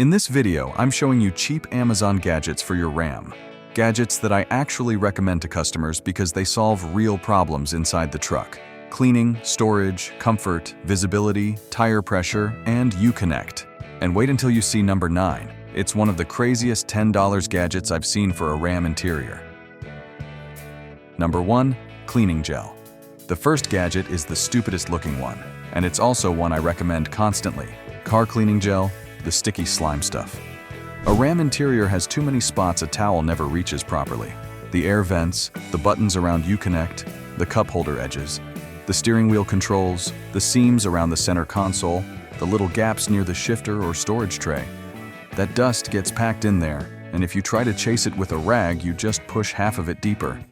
In this video, I'm showing you cheap Amazon gadgets for your Ram. Gadgets that I actually recommend to customers because they solve real problems inside the truck. Cleaning, storage, comfort, visibility, tire pressure, and Uconnect. And wait until you see number 9. It's one of the craziest $10 gadgets I've seen for a Ram interior. Number 1. Cleaning gel. The first gadget is the stupidest looking one, and it's also one I recommend constantly. Car cleaning gel, the sticky slime stuff. A Ram interior has too many spots a towel never reaches properly. The air vents, the buttons around Uconnect, the cup holder edges, the steering wheel controls, the seams around the center console, the little gaps near the shifter or storage tray. That dust gets packed in there, and if you try to chase it with a rag, you just push half of it deeper.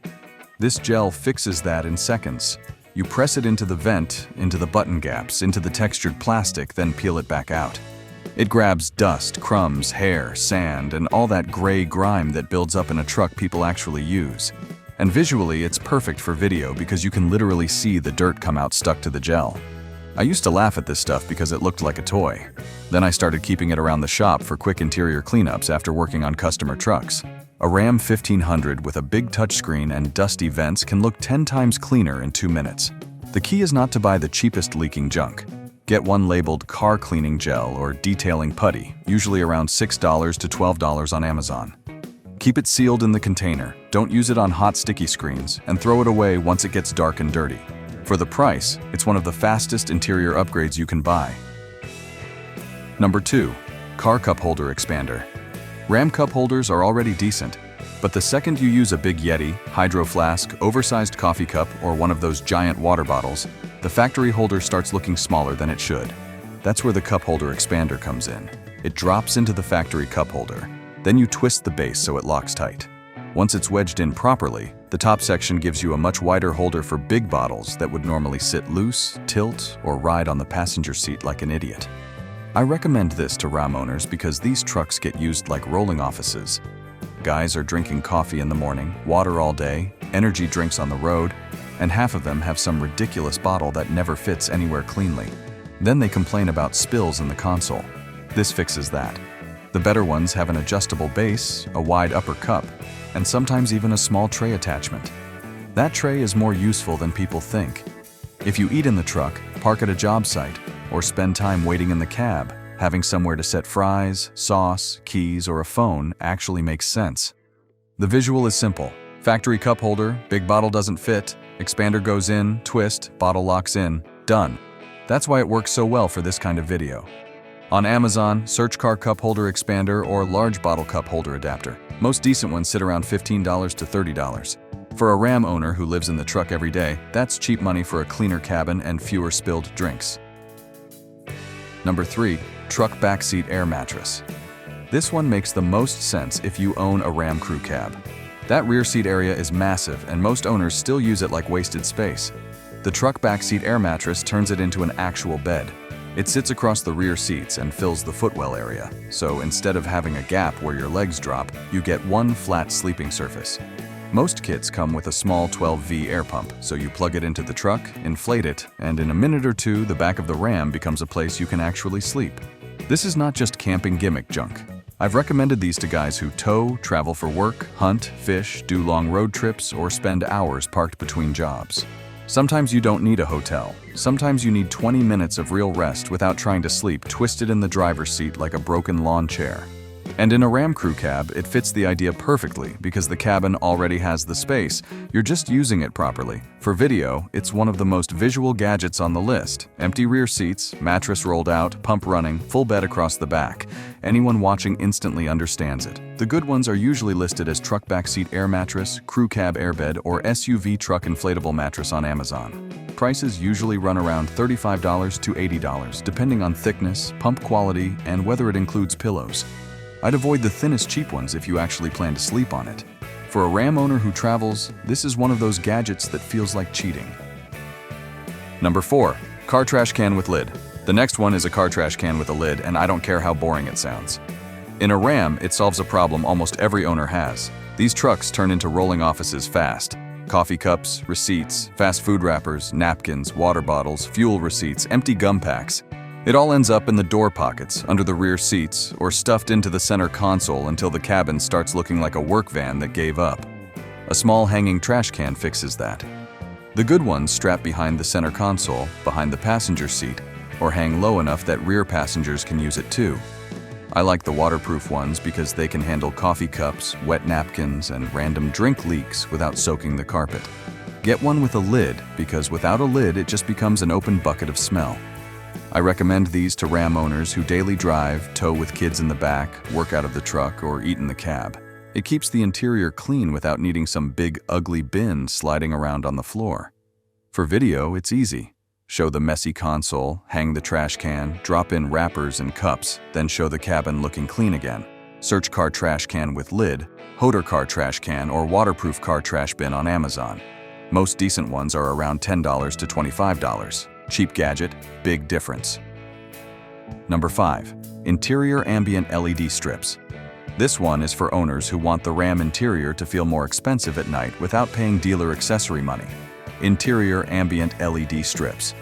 This gel fixes that in seconds. You press it into the vent, into the button gaps, into the textured plastic, then peel it back out. It grabs dust, crumbs, hair, sand, and all that gray grime that builds up in a truck people actually use. And visually, it's perfect for video because you can literally see the dirt come out stuck to the gel. I used to laugh at this stuff because it looked like a toy. Then I started keeping it around the shop for quick interior cleanups after working on customer trucks. A Ram 1500 with a big touchscreen and dusty vents can look 10 times cleaner in 2 minutes. The key is not to buy the cheapest leaking junk. Get one labeled car cleaning gel or detailing putty, usually around $6 to $12 on Amazon. Keep it sealed in the container, don't use it on hot sticky screens, and throw it away once it gets dark and dirty. For the price, it's one of the fastest interior upgrades you can buy. Number 2. Car cup holder expander. Ram cup holders are already decent, but the second you use a big Yeti, hydro flask, oversized coffee cup, or one of those giant water bottles, the factory holder starts looking smaller than it should. That's where the cup holder expander comes in. It drops into the factory cup holder. Then you twist the base so it locks tight. Once it's wedged in properly, the top section gives you a much wider holder for big bottles that would normally sit loose, tilt, or ride on the passenger seat like an idiot. I recommend this to Ram owners because these trucks get used like rolling offices. Guys are drinking coffee in the morning, water all day, energy drinks on the road, and half of them have some ridiculous bottle that never fits anywhere cleanly. Then they complain about spills in the console. This fixes that. The better ones have an adjustable base, a wide upper cup, and sometimes even a small tray attachment. That tray is more useful than people think. If you eat in the truck, park at a job site, or spend time waiting in the cab, having somewhere to set fries, sauce, keys, or a phone actually makes sense. The visual is simple. Factory cup holder, big bottle doesn't fit, expander goes in, twist, bottle locks in, done. That's why it works so well for this kind of video. On Amazon, search car cup holder expander or large bottle cup holder adapter. Most decent ones sit around $15 to $30. For a Ram owner who lives in the truck every day, that's cheap money for a cleaner cabin and fewer spilled drinks. Number 3. Truck backseat air mattress. This one makes the most sense if you own a Ram crew cab. That rear seat area is massive and most owners still use it like wasted space. The truck backseat air mattress turns it into an actual bed. It sits across the rear seats and fills the footwell area, so instead of having a gap where your legs drop, you get one flat sleeping surface. Most kits come with a small 12V air pump, so you plug it into the truck, inflate it, and in a minute or two, the back of the Ram becomes a place you can actually sleep. This is not just camping gimmick junk. I've recommended these to guys who tow, travel for work, hunt, fish, do long road trips, or spend hours parked between jobs. Sometimes you don't need a hotel. Sometimes you need 20 minutes of real rest without trying to sleep twisted in the driver's seat like a broken lawn chair. And in a Ram crew cab, it fits the idea perfectly because the cabin already has the space. You're just using it properly. For video, it's one of the most visual gadgets on the list. Empty rear seats, mattress rolled out, pump running, full bed across the back. Anyone watching instantly understands it. The good ones are usually listed as truck backseat air mattress, crew cab airbed, or SUV truck inflatable mattress on Amazon. Prices usually run around $35 to $80, depending on thickness, pump quality, and whether it includes pillows. I'd avoid the thinnest cheap ones if you actually plan to sleep on it. For a Ram owner who travels, this is one of those gadgets that feels like cheating. Number 4. Car trash can with lid. The next one is a car trash can with a lid, and I don't care how boring it sounds. In a Ram, it solves a problem almost every owner has. These trucks turn into rolling offices fast. Coffee cups, receipts, fast food wrappers, napkins, water bottles, fuel receipts, empty gum packs. It all ends up in the door pockets, under the rear seats, or stuffed into the center console until the cabin starts looking like a work van that gave up. A small hanging trash can fixes that. The good ones strap behind the center console, behind the passenger seat, or hang low enough that rear passengers can use it too. I like the waterproof ones because they can handle coffee cups, wet napkins, and random drink leaks without soaking the carpet. Get one with a lid because without a lid it just becomes an open bucket of smell. I recommend these to Ram owners who daily drive, tow with kids in the back, work out of the truck, or eat in the cab. It keeps the interior clean without needing some big ugly bin sliding around on the floor. For video, it's easy. Show the messy console, hang the trash can, drop in wrappers and cups, then show the cabin looking clean again. Search car trash can with lid, Hoder car trash can, or waterproof car trash bin on Amazon. Most decent ones are around $10 to $25. Cheap gadget, big difference. Number 5. Interior Ambient LED strips. This one is for owners who want the Ram interior to feel more expensive at night without paying dealer accessory money. Interior Ambient LED strips.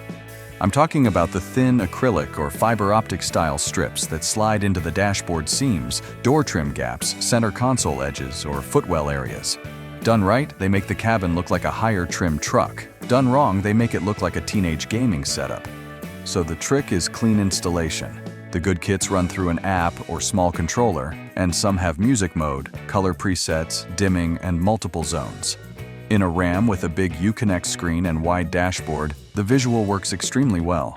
I'm talking about the thin acrylic or fiber optic style strips that slide into the dashboard seams, door trim gaps, center console edges, or footwell areas. Done right, they make the cabin look like a higher trim truck. Done wrong, they make it look like a teenage gaming setup. So the trick is clean installation. The good kits run through an app or small controller, and some have music mode, color presets, dimming, and multiple zones. In a Ram with a big Uconnect screen and wide dashboard, the visual works extremely well.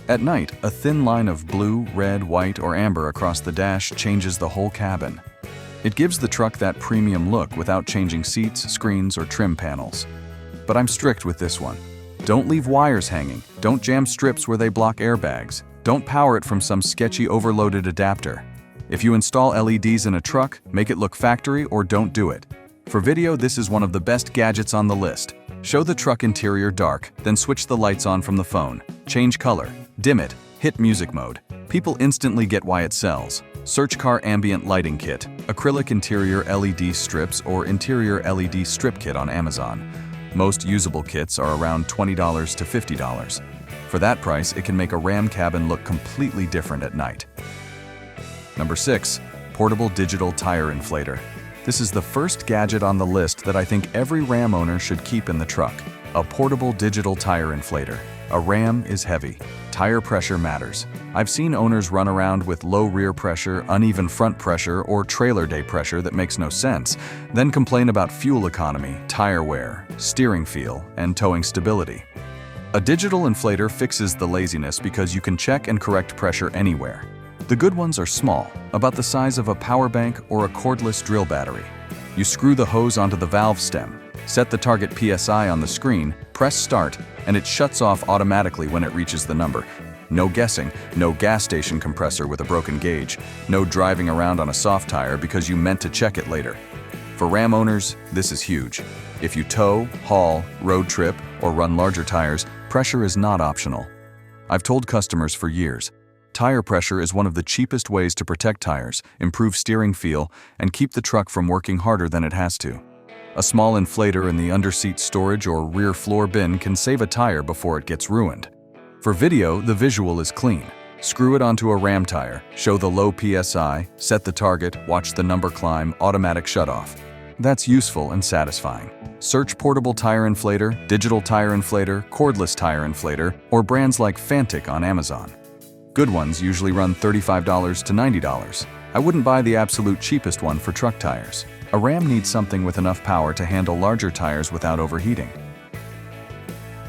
At night, a thin line of blue, red, white, or amber across the dash changes the whole cabin. It gives the truck that premium look without changing seats, screens, or trim panels. But I'm strict with this one. Don't leave wires hanging, don't jam strips where they block airbags, don't power it from some sketchy overloaded adapter. If you install LEDs in a truck, make it look factory or don't do it. For video, this is one of the best gadgets on the list. Show the truck interior dark, then switch the lights on from the phone. Change color, dim it, hit music mode. People instantly get why it sells. Search Car Ambient Lighting Kit, acrylic interior LED strips, or interior LED strip kit on Amazon. Most usable kits are around $20 to $50. For that price, it can make a Ram cabin look completely different at night. Number 6. Portable Digital Tire Inflator. This is the first gadget on the list that I think every Ram owner should keep in the truck. A portable digital tire inflator. A Ram is heavy. Tire pressure matters. I've seen owners run around with low rear pressure, uneven front pressure, or trailer day pressure that makes no sense, then complain about fuel economy, tire wear, steering feel, and towing stability. A digital inflator fixes the laziness because you can check and correct pressure anywhere. The good ones are small, about the size of a power bank or a cordless drill battery. You screw the hose onto the valve stem, set the target PSI on the screen, press start, and it shuts off automatically when it reaches the number. No guessing, no gas station compressor with a broken gauge, no driving around on a soft tire because you meant to check it later. For Ram owners, this is huge. If you tow, haul, road trip, or run larger tires, pressure is not optional. I've told customers for years, tire pressure is one of the cheapest ways to protect tires, improve steering feel, and keep the truck from working harder than it has to. A small inflator in the underseat storage or rear floor bin can save a tire before it gets ruined. For video, the visual is clean. Screw it onto a Ram tire, show the low PSI, set the target, watch the number climb, automatic shutoff. That's useful and satisfying. Search portable tire inflator, digital tire inflator, cordless tire inflator, or brands like Fantic on Amazon. Good ones usually run $35 to $90. I wouldn't buy the absolute cheapest one for truck tires. A Ram needs something with enough power to handle larger tires without overheating.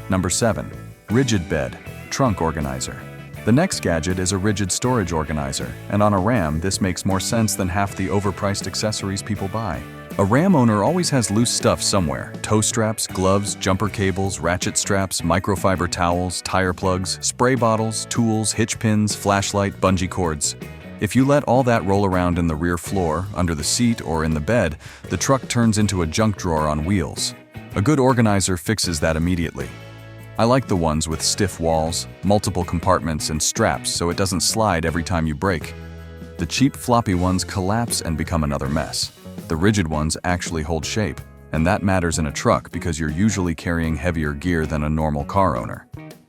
Number 7. Rigid Bed Trunk Organizer. The next gadget is a rigid storage organizer, and on a Ram, this makes more sense than half the overpriced accessories people buy. A Ram owner always has loose stuff somewhere: toe straps, gloves, jumper cables, ratchet straps, microfiber towels, tire plugs, spray bottles, tools, hitch pins, flashlight, bungee cords. If you let all that roll around in the rear floor, under the seat, or in the bed, the truck turns into a junk drawer on wheels. A good organizer fixes that immediately. I like the ones with stiff walls, multiple compartments, and straps so it doesn't slide every time you brake. The cheap floppy ones collapse and become another mess. The rigid ones actually hold shape, and that matters in a truck because you're usually carrying heavier gear than a normal car owner.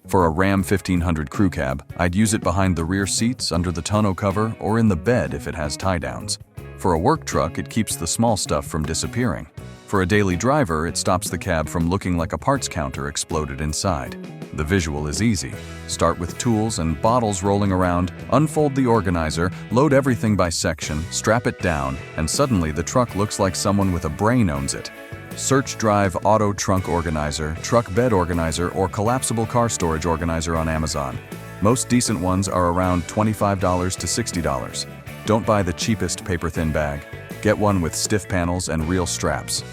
For a Ram 1500 crew cab, I'd use it behind the rear seats, under the tonneau cover, or in the bed if it has tie-downs. For a work truck, it keeps the small stuff from disappearing. For a daily driver, it stops the cab from looking like a parts counter exploded inside. The visual is easy. Start with tools and bottles rolling around, unfold the organizer, load everything by section, strap it down, and suddenly the truck looks like someone with a brain owns it. Search Drive Auto Trunk Organizer, Truck Bed Organizer, or Collapsible Car Storage Organizer on Amazon. Most decent ones are around $25 to $60. Don't buy the cheapest paper-thin bag. Get one with stiff panels and real straps.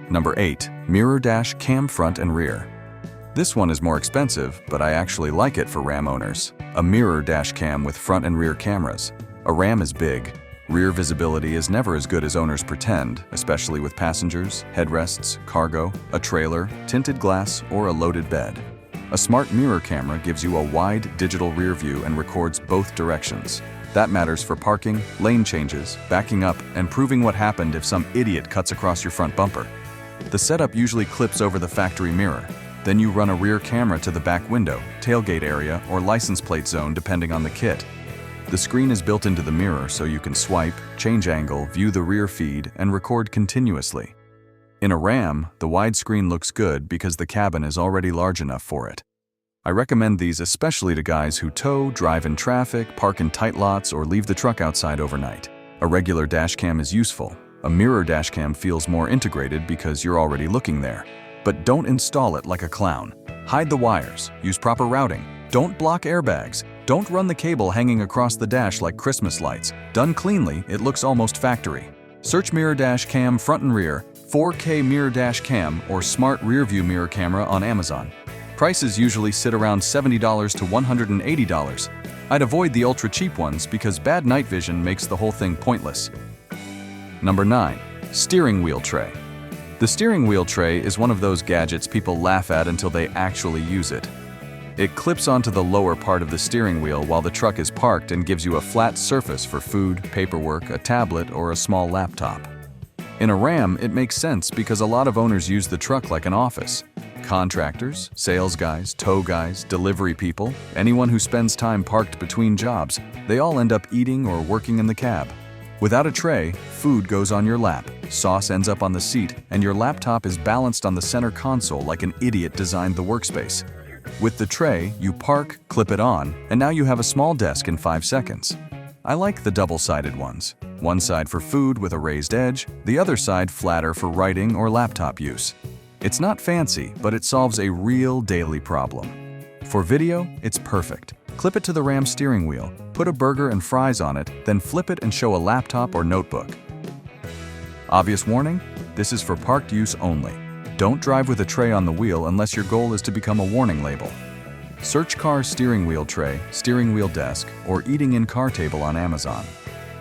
Number 8. Mirror Dash Cam Front and Rear. This one is more expensive, but I actually like it for Ram owners. A mirror dash cam with front and rear cameras. A Ram is big. Rear visibility is never as good as owners pretend, especially with passengers, headrests, cargo, a trailer, tinted glass, or a loaded bed. A smart mirror camera gives you a wide digital rear view and records both directions. That matters for parking, lane changes, backing up, and proving what happened if some idiot cuts across your front bumper. The setup usually clips over the factory mirror. Then you run a rear camera to the back window, tailgate area, or license plate zone depending on the kit. The screen is built into the mirror so you can swipe, change angle, view the rear feed, and record continuously. In a Ram, the widescreen looks good because the cabin is already large enough for it. I recommend these especially to guys who tow, drive in traffic, park in tight lots, or leave the truck outside overnight. A regular dashcam is useful. A mirror dashcam feels more integrated because you're already looking there. But don't install it like a clown. Hide the wires, use proper routing, don't block airbags, don't run the cable hanging across the dash like Christmas lights. Done cleanly, it looks almost factory. Search Mirror Dash Cam Front and Rear, 4K Mirror Dash Cam, or Smart Rear View Mirror Camera on Amazon. Prices usually sit around $70 to $180. I'd avoid the ultra cheap ones because bad night vision makes the whole thing pointless. Number 9. Steering Wheel Tray. The steering wheel tray is one of those gadgets people laugh at until they actually use it. It clips onto the lower part of the steering wheel while the truck is parked and gives you a flat surface for food, paperwork, a tablet, or a small laptop. In a Ram, it makes sense because a lot of owners use the truck like an office. Contractors, sales guys, tow guys, delivery people, anyone who spends time parked between jobs, they all end up eating or working in the cab. Without a tray, food goes on your lap, sauce ends up on the seat, and your laptop is balanced on the center console like an idiot designed the workspace. With the tray, you park, clip it on, and now you have a small desk in 5 seconds. I like the double-sided ones. One side for food with a raised edge, the other side flatter for writing or laptop use. It's not fancy, but it solves a real daily problem. For video, it's perfect. Clip it to the Ram steering wheel, put a burger and fries on it, then flip it and show a laptop or notebook. Obvious warning, this is for parked use only. Don't drive with a tray on the wheel unless your goal is to become a warning label. Search car steering wheel tray, steering wheel desk, or eating in car table on Amazon.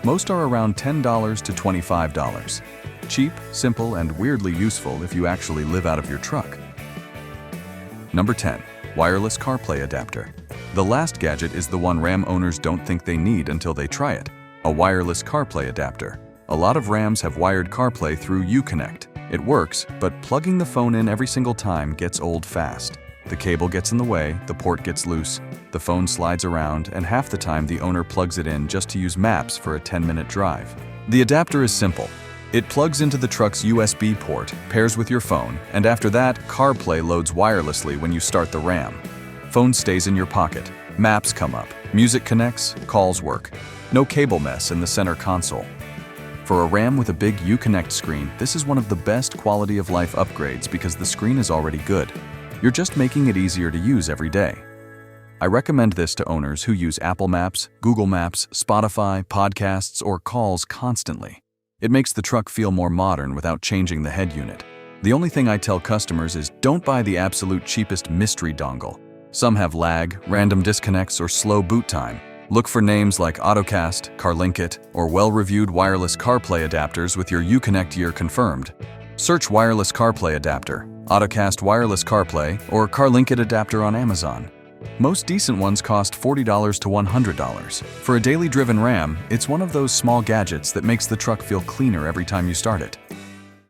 Most are around $10 to $25. Cheap, simple, and weirdly useful if you actually live out of your truck. Number 10. Wireless CarPlay adapter. The last gadget is the one Ram owners don't think they need until they try it. A wireless CarPlay adapter. A lot of Rams have wired CarPlay through Uconnect. It works, but plugging the phone in every single time gets old fast. The cable gets in the way, the port gets loose, the phone slides around, and half the time the owner plugs it in just to use maps for a 10-minute drive. The adapter is simple. It plugs into the truck's USB port, pairs with your phone, and after that, CarPlay loads wirelessly when you start the Ram. Phone stays in your pocket, maps come up, music connects, calls work. No cable mess in the center console. For a Ram with a big Uconnect screen, this is one of the best quality of life upgrades because the screen is already good. You're just making it easier to use every day. I recommend this to owners who use Apple Maps, Google Maps, Spotify, podcasts, or calls constantly. It makes the truck feel more modern without changing the head unit. The only thing I tell customers is don't buy the absolute cheapest mystery dongle. Some have lag, random disconnects, or slow boot time. Look for names like AutoCast, CarLinkit, or well-reviewed wireless CarPlay adapters with your Uconnect year confirmed. Search Wireless CarPlay Adapter, AutoCast Wireless CarPlay, or CarLinkit adapter on Amazon. Most decent ones cost $40 to $100. For a daily driven Ram, it's one of those small gadgets that makes the truck feel cleaner every time you start it.